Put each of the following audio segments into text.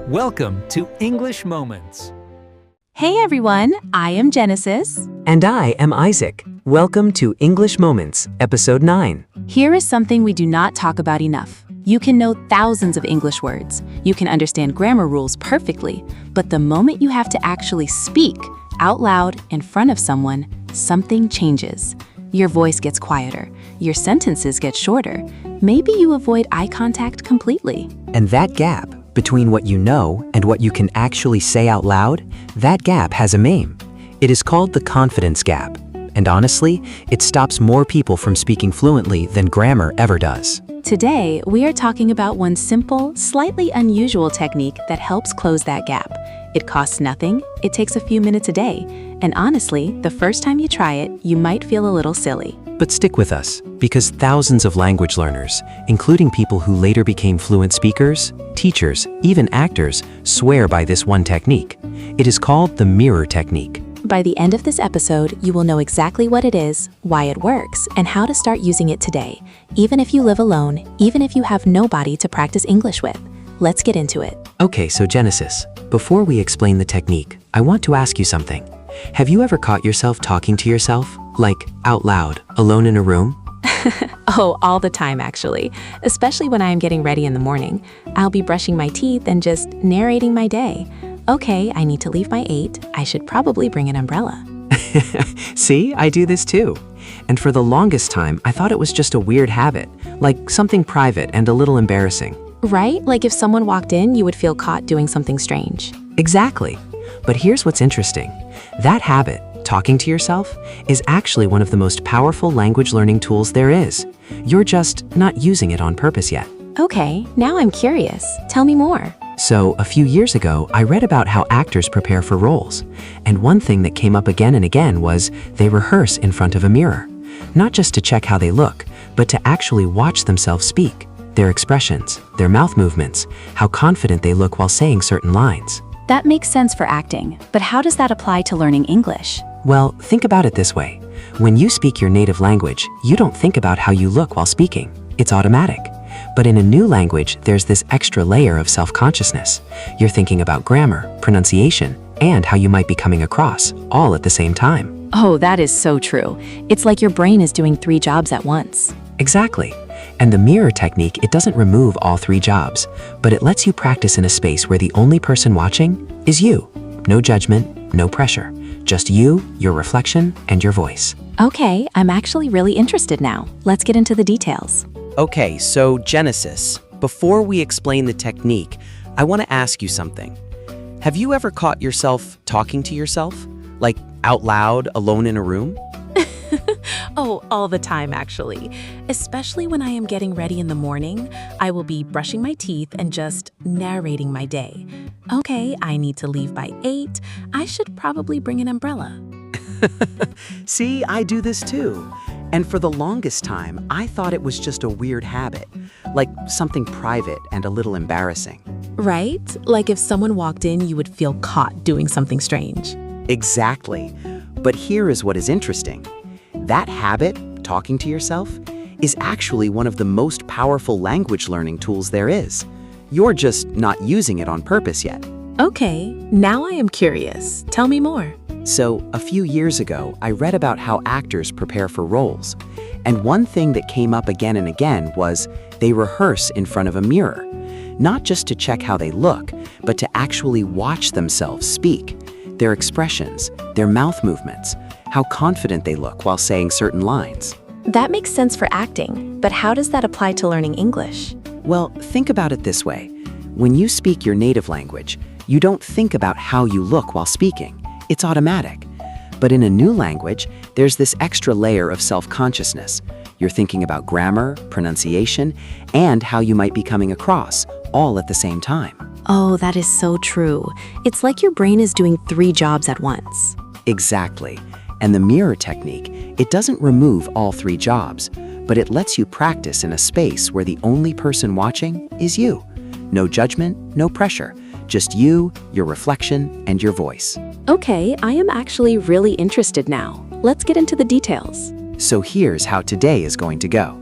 Welcome to English Moments. Hey everyone, I am Genesis. And I am Isaac. Welcome to English Moments, Episode 9. Here is something we do not talk about enough. You can know thousands of English words. You can understand grammar rules perfectly. But the moment you have to actually speak out loud in front of someone, something changes. Your voice gets quieter. Your sentences get shorter. Maybe you avoid eye contact completely. And that gap between what you know and what you can actually say out loud, that gap has a name. It is called the confidence gap. And honestly, it stops more people from speaking fluently than grammar ever does. Today, we are talking about one simple, slightly unusual technique that helps close that gap. It costs nothing, it takes a few minutes a day, and honestly, the first time you try it, you might feel a little silly. But stick with us, because thousands of language learners, including people who later became fluent speakers, teachers, even actors, swear by this one technique. It is called the mirror technique. By the end of this episode, you will know exactly what it is, why it works, and how to start using it today, even if you live alone, even if you have nobody to practice English with. Let's get into it. Okay, so Genesis, before we explain the technique, I want to ask you something. Have you ever caught yourself talking to yourself, like out loud, alone in a room? Oh, all the time actually, especially when I am getting ready in the morning. I'll be brushing my teeth and just narrating my day. Okay, I need to leave by 8. I should probably bring an umbrella. See, I do this too. And for the longest time, I thought it was just a weird habit, like something private and a little embarrassing. Right? Like if someone walked in, you would feel caught doing something strange. Exactly. But here's what's interesting. That habit, talking to yourself, is actually one of the most powerful language learning tools there is. You're just not using it on purpose yet. Okay, now I'm curious. Tell me more. So, a few years ago, I read about how actors prepare for roles. And one thing that came up again and again was they rehearse in front of a mirror. Not just to check how they look, but to actually watch themselves speak. Their expressions, their mouth movements, how confident they look while saying certain lines. That makes sense for acting, but how does that apply to learning English? Well, think about it this way. When you speak your native language, you don't think about how you look while speaking. It's automatic. But in a new language, there's this extra layer of self-consciousness. You're thinking about grammar, pronunciation, and how you might be coming across, all at the same time. Oh, that is so true. It's like your brain is doing 3 jobs at once. Exactly. And the mirror technique, it doesn't remove all 3 jobs, but it lets you practice in a space where the only person watching is you. No judgment, no pressure. Just you, your reflection, and your voice. Okay, I'm actually really interested now. Let's get into the details. Okay, so Genesis, before we explain the technique, I want to ask you something. Have you ever caught yourself talking to yourself? Like out loud, alone in a room? Oh, all the time actually. Especially when I am getting ready in the morning, I will be brushing my teeth and just narrating my day. Okay, I need to leave by 8. I should probably bring an umbrella. See, I do this too. And for the longest time, I thought it was just a weird habit, like something private and a little embarrassing. Right? Like if someone walked in, you would feel caught doing something strange. Exactly. But here is what is interesting. That habit, talking to yourself, is actually one of the most powerful language learning tools there is. You're just not using it on purpose yet. Okay, now I am curious. Tell me more. So, a few years ago, I read about how actors prepare for roles. And one thing that came up again and again was they rehearse in front of a mirror. Not just to check how they look, but to actually watch themselves speak. Their expressions, their mouth movements, how confident they look while saying certain lines. That makes sense for acting, but how does that apply to learning English? Well, think about it this way. When you speak your native language, you don't think about how you look while speaking. It's automatic. But in a new language, there's this extra layer of self-consciousness. You're thinking about grammar, pronunciation, and how you might be coming across, all at the same time. Oh, that is so true. It's like your brain is doing 3 jobs at once. Exactly. And the mirror technique, it doesn't remove all 3 jobs, but it lets you practice in a space where the only person watching is you. No judgment, no pressure. Just you, your reflection, and your voice. Okay, I am actually really interested now. Let's get into the details. So here's how today is going to go.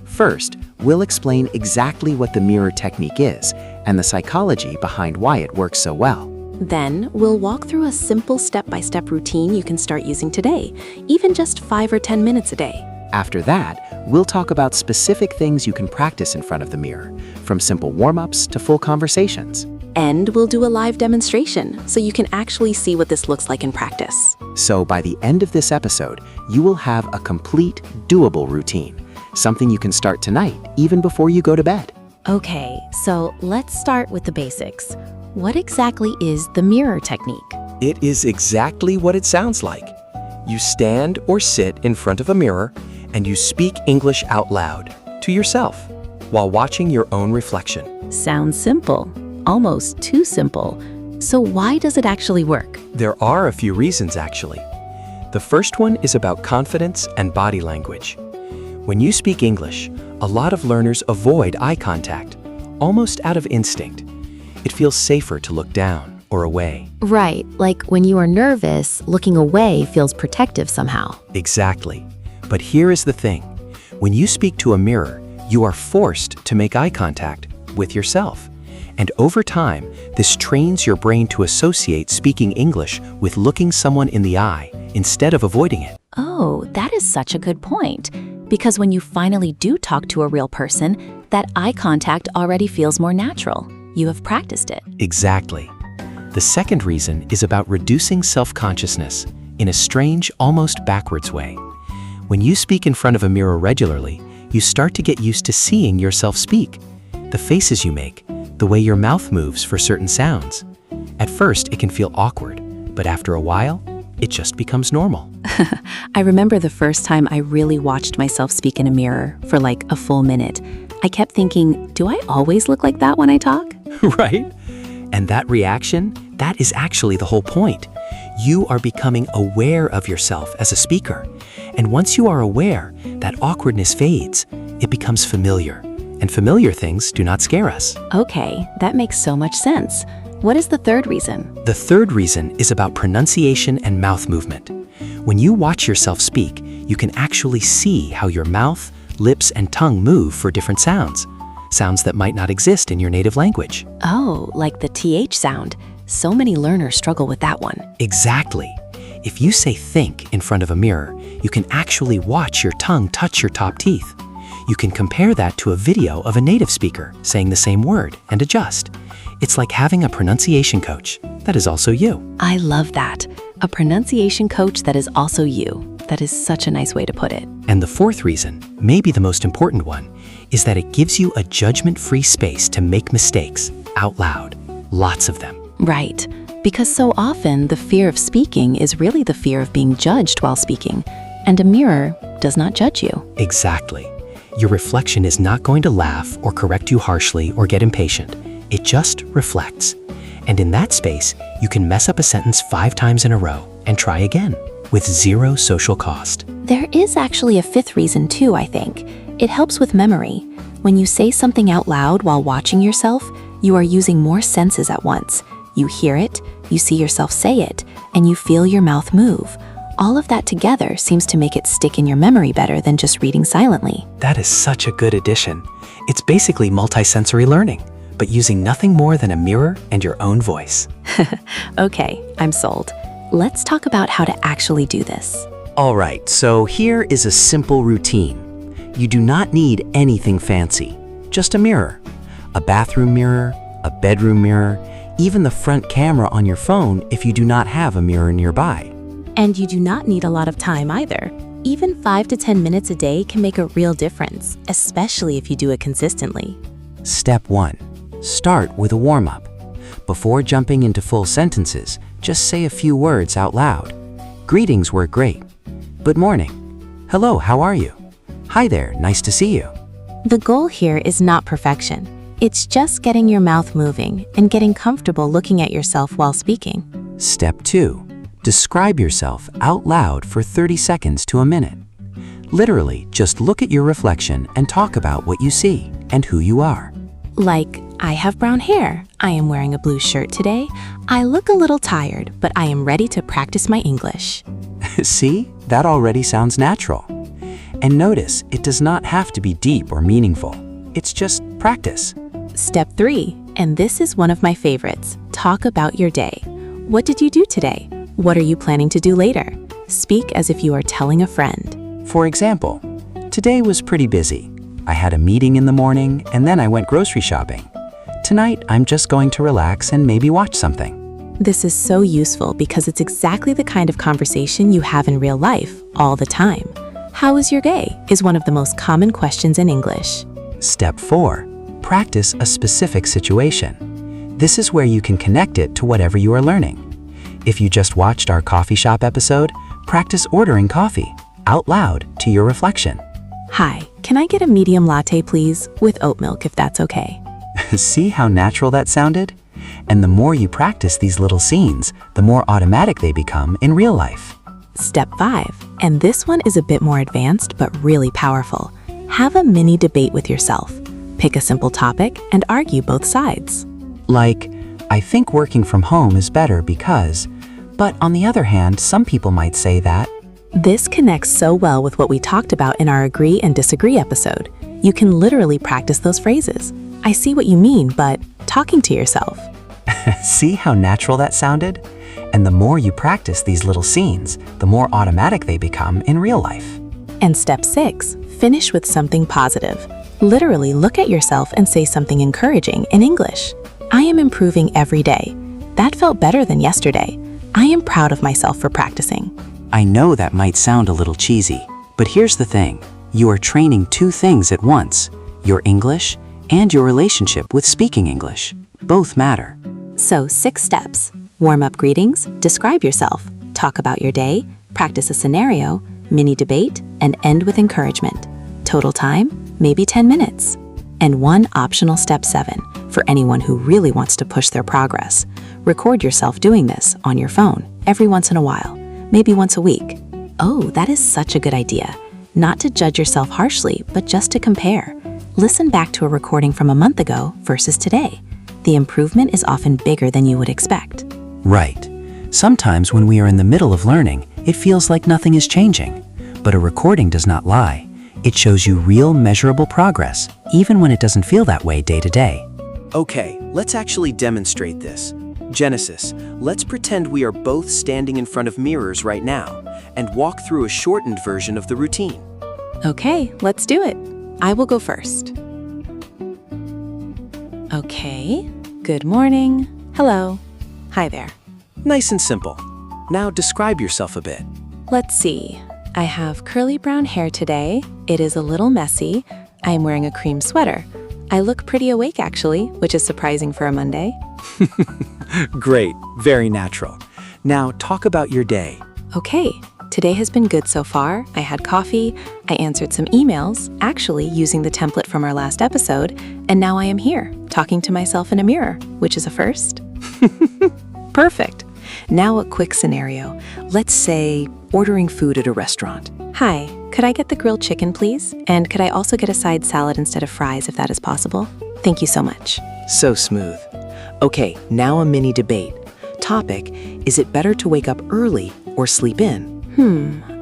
First, we'll explain exactly what the mirror technique is and the psychology behind why it works so well. Then, we'll walk through a simple step-by-step routine you can start using today, even just 5 or 10 minutes a day. After that, we'll talk about specific things you can practice in front of the mirror, from simple warm-ups to full conversations. And we'll do a live demonstration, so you can actually see what this looks like in practice. So by the end of this episode, you will have a complete, doable routine, something you can start tonight, even before you go to bed. Okay, so let's start with the basics. What exactly is the mirror technique? It is exactly what it sounds like. You stand or sit in front of a mirror and you speak English out loud to yourself while watching your own reflection. Sounds simple, almost too simple. So why does it actually work? There are a few reasons, actually. The first one is about confidence and body language. When you speak English, a lot of learners avoid eye contact, almost out of instinct. It feels safer to look down or away. Right, like when you are nervous, looking away feels protective somehow. Exactly. But here is the thing. When you speak to a mirror, you are forced to make eye contact with yourself. And over time, this trains your brain to associate speaking English with looking someone in the eye instead of avoiding it. Oh, that is such a good point. Because when you finally do talk to a real person, that eye contact already feels more natural. You have practiced it. Exactly. The second reason is about reducing self-consciousness in a strange, almost backwards way. When you speak in front of a mirror regularly, you start to get used to seeing yourself speak. The faces you make, the way your mouth moves for certain sounds. At first, it can feel awkward, but after a while, it just becomes normal. I remember the first time I really watched myself speak in a mirror for like a full minute. I kept thinking, do I always look like that when I talk? Right? And that reaction, that is actually the whole point. You are becoming aware of yourself as a speaker. And once you are aware, that awkwardness fades. It becomes familiar. And familiar things do not scare us. Okay, that makes so much sense. What is the third reason? The third reason is about pronunciation and mouth movement. When you watch yourself speak, you can actually see how your mouth, lips, and tongue move for different sounds. Sounds that might not exist in your native language. Oh, like the TH sound. So many learners struggle with that one. Exactly. If you say think in front of a mirror, you can actually watch your tongue touch your top teeth. You can compare that to a video of a native speaker saying the same word and adjust. It's like having a pronunciation coach that is also you. I love that. A pronunciation coach that is also you. That is such a nice way to put it. And the fourth reason, maybe the most important one, is that it gives you a judgment-free space to make mistakes out loud. Lots of them. Right. Because so often the fear of speaking is really the fear of being judged while speaking. And a mirror does not judge you. Exactly. Your reflection is not going to laugh or correct you harshly or get impatient. It just reflects. And in that space, you can mess up a sentence 5 times in a row and try again with zero social cost. There is actually a fifth reason too, I think. It helps with memory. When you say something out loud while watching yourself, you are using more senses at once. You hear it, you see yourself say it, and you feel your mouth move. All of that together seems to make it stick in your memory better than just reading silently. That is such a good addition. It's basically multisensory learning, but using nothing more than a mirror and your own voice. Okay, I'm sold. Let's talk about how to actually do this. All right, so here is a simple routine. You do not need anything fancy, just a mirror, a bathroom mirror, a bedroom mirror, even the front camera on your phone if you do not have a mirror nearby. And you do not need a lot of time either. Even 5 to 10 minutes a day can make a real difference, especially if you do it consistently. Step 1. Start with a warm-up. Before jumping into full sentences, just say a few words out loud. Greetings work great. Good morning. Hello, how are you? Hi there, nice to see you. The goal here is not perfection. It's just getting your mouth moving and getting comfortable looking at yourself while speaking. Step 2. Describe yourself out loud for 30 seconds to a minute. Literally, just look at your reflection and talk about what you see and who you are. Like, I have brown hair. I am wearing a blue shirt today. I look a little tired, but I am ready to practice my English. See, that already sounds natural. And notice, it does not have to be deep or meaningful. It's just practice. Step 3, and this is one of my favorites. Talk about your day. What did you do today? What are you planning to do later? Speak as if you are telling a friend. For example, today was pretty busy. I had a meeting in the morning and then I went grocery shopping. Tonight, I'm just going to relax and maybe watch something. This is so useful because it's exactly the kind of conversation you have in real life all the time. How was your day? Is one of the most common questions in English. Step 4. Practice a specific situation. This is where you can connect it to whatever you are learning. If you just watched our coffee shop episode, practice ordering coffee out loud to your reflection. Hi, can I get a medium latte, please, with oat milk if that's okay? See how natural that sounded? And the more you practice these little scenes, the more automatic they become in real life. Step 5, and this one is a bit more advanced but really powerful. Have a mini debate with yourself. Pick a simple topic and argue both sides. Like, I think working from home is better because, but on the other hand, some people might say that. This connects so well with what we talked about in our agree and disagree episode. You can literally practice those phrases. I see what you mean, but talking to yourself. See how natural that sounded? And the more you practice these little scenes, the more automatic they become in real life. And step 6, finish with something positive. Literally look at yourself and say something encouraging in English. I am improving every day. That felt better than yesterday. I am proud of myself for practicing. I know that might sound a little cheesy, but here's the thing. You are training 2 things at once, your English and your relationship with speaking English. Both matter. So 6 steps. Warm up greetings, describe yourself, talk about your day, practice a scenario, mini debate, and end with encouragement. Total time, maybe 10 minutes. And one optional step 7 for anyone who really wants to push their progress. Record yourself doing this on your phone every once in a while, maybe once a week. Oh, that is such a good idea. Not to judge yourself harshly, but just to compare. Listen back to a recording from a month ago versus today. The improvement is often bigger than you would expect. Right. Sometimes when we are in the middle of learning, it feels like nothing is changing. But a recording does not lie. It shows you real measurable progress, even when it doesn't feel that way day to day. Okay, let's actually demonstrate this. Genesis, let's pretend we are both standing in front of mirrors right now and walk through a shortened version of the routine. Okay, let's do it. I will go first. Okay, good morning. Hello. Hi there. Nice and simple. Now describe yourself a bit. Let's see. I have curly brown hair today. It is a little messy. I am wearing a cream sweater. I look pretty awake actually, which is surprising for a Monday. Great, very natural. Now talk about your day. Okay, today has been good so far. I had coffee, I answered some emails, actually using the template from our last episode, and now I am here, talking to myself in a mirror, which is a first. Perfect. Now a quick scenario. Let's say ordering food at a restaurant. Hi, could I get the grilled chicken, please? And could I also get a side salad instead of fries if that is possible? Thank you so much. So smooth. Okay, now a mini debate. Topic, is it better to wake up early or sleep in?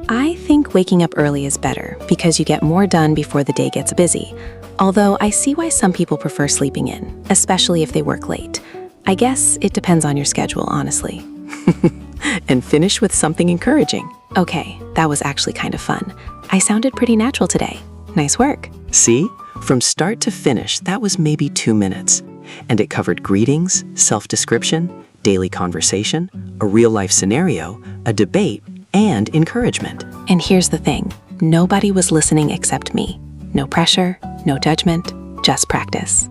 I think waking up early is better because you get more done before the day gets busy. Although I see why some people prefer sleeping in, especially if they work late. I guess it depends on your schedule, honestly. And finish with something encouraging. Okay, that was actually kind of fun. I sounded pretty natural today. Nice work. See? From start to finish, that was maybe 2 minutes. And it covered greetings, self-description, daily conversation, a real-life scenario, a debate, and encouragement. And here's the thing. Nobody was listening except me. No pressure, no judgment, just practice.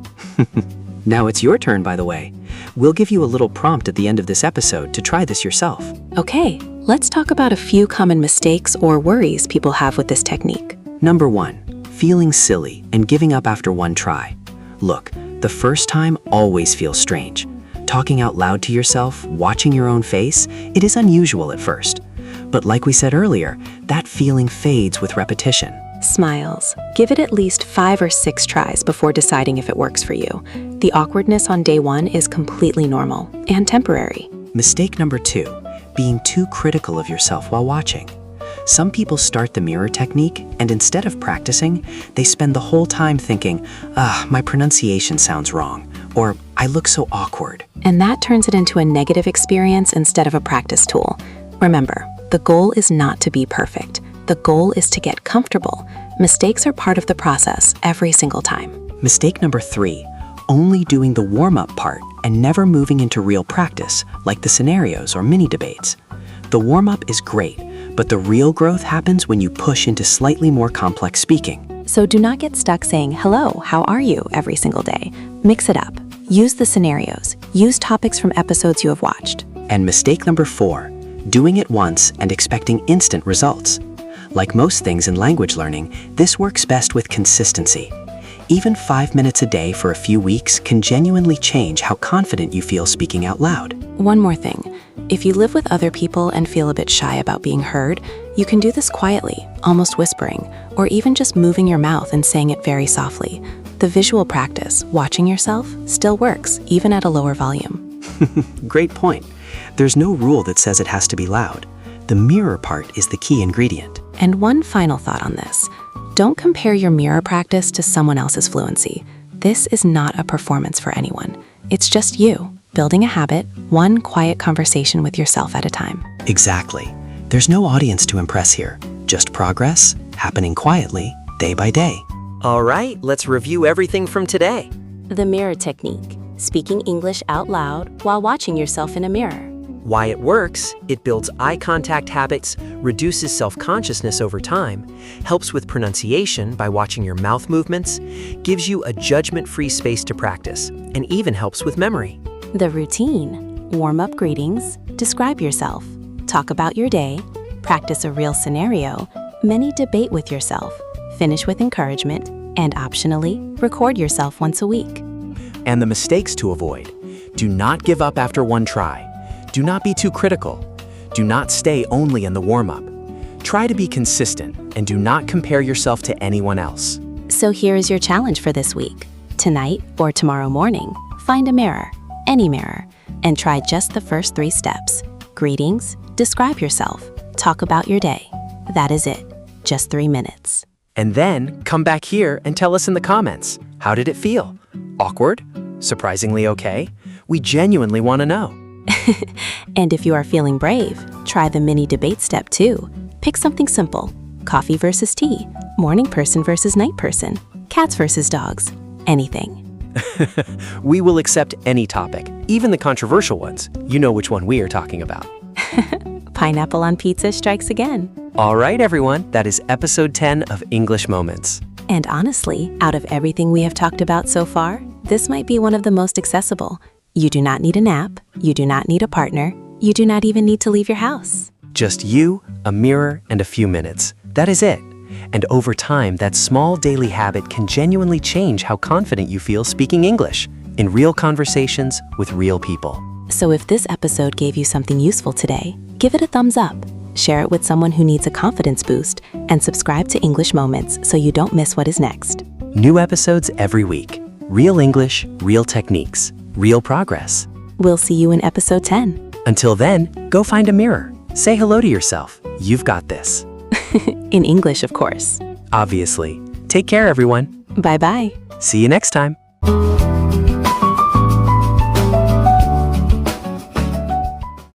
Now it's your turn, by the way. We'll give you a little prompt at the end of this episode to try this yourself. Okay, let's talk about a few common mistakes or worries people have with this technique. Number 1, feeling silly and giving up after one try. Look, the first time always feels strange. Talking out loud to yourself, watching your own face, it is unusual at first. But like we said earlier, that feeling fades with repetition. Smiles. Give it at least 5 or 6 tries before deciding if it works for you. The awkwardness on day 1 is completely normal and temporary. Mistake number 2, being too critical of yourself while watching. Some people start the mirror technique, and instead of practicing, they spend the whole time thinking, my pronunciation sounds wrong, or I look so awkward. And that turns it into a negative experience instead of a practice tool. Remember, the goal is not to be perfect. The goal is to get comfortable. Mistakes are part of the process every single time. Mistake number 3, only doing the warm-up part and never moving into real practice, like the scenarios or mini debates. The warm-up is great, but the real growth happens when you push into slightly more complex speaking. So do not get stuck saying, hello, how are you, every single day. Mix it up. Use the scenarios. Use topics from episodes you have watched. And mistake number 4, doing it once and expecting instant results. Like most things in language learning, this works best with consistency. Even 5 minutes a day for a few weeks can genuinely change how confident you feel speaking out loud. One more thing. If you live with other people and feel a bit shy about being heard, you can do this quietly, almost whispering, or even just moving your mouth and saying it very softly. The visual practice, watching yourself, still works, even at a lower volume. Great point. There's no rule that says it has to be loud. The mirror part is the key ingredient. And one final thought on this. Don't compare your mirror practice to someone else's fluency. This is not a performance for anyone. It's just you, building a habit, one quiet conversation with yourself at a time. Exactly. There's no audience to impress here. Just progress, happening quietly, day by day. All right, let's review everything from today. The mirror technique. Speaking English out loud while watching yourself in a mirror. Why it works: it builds eye contact habits, reduces self-consciousness over time, helps with pronunciation by watching your mouth movements, gives you a judgment-free space to practice, and even helps with memory. The routine. Warm up greetings, describe yourself, talk about your day, practice a real scenario, mini debate with yourself, finish with encouragement, and optionally, record yourself once a week. And the mistakes to avoid. Do not give up after one try. Do not be too critical. Do not stay only in the warm-up. Try to be consistent and do not compare yourself to anyone else. So here is your challenge for this week. Tonight or tomorrow morning, find a mirror, any mirror, and try just the first 3 steps. Greetings, describe yourself, talk about your day. That is it, just 3 minutes. And then come back here and tell us in the comments, how did it feel? Awkward? Surprisingly okay? We genuinely want to know. And if you are feeling brave, try the mini debate step too. Pick something simple. Coffee versus tea, morning person versus night person, cats versus dogs, anything. We will accept any topic, even the controversial ones. You know which one we are talking about. Pineapple on pizza strikes again. All right, everyone, that is episode 10 of English Moments. And honestly, out of everything we have talked about so far, this might be one of the most accessible. You do not need an app, you do not need a partner, you do not even need to leave your house. Just you, a mirror, and a few minutes. That is it. And over time, that small daily habit can genuinely change how confident you feel speaking English in real conversations with real people. So if this episode gave you something useful today, give it a thumbs up, share it with someone who needs a confidence boost, and subscribe to English Moments so you don't miss what is next. New episodes every week. Real English, real techniques, real progress. We'll see you in episode 10. Until then, go find a mirror. Say hello to yourself. You've got this. In English, of course. Obviously. Take care, everyone. Bye-bye. See you next time.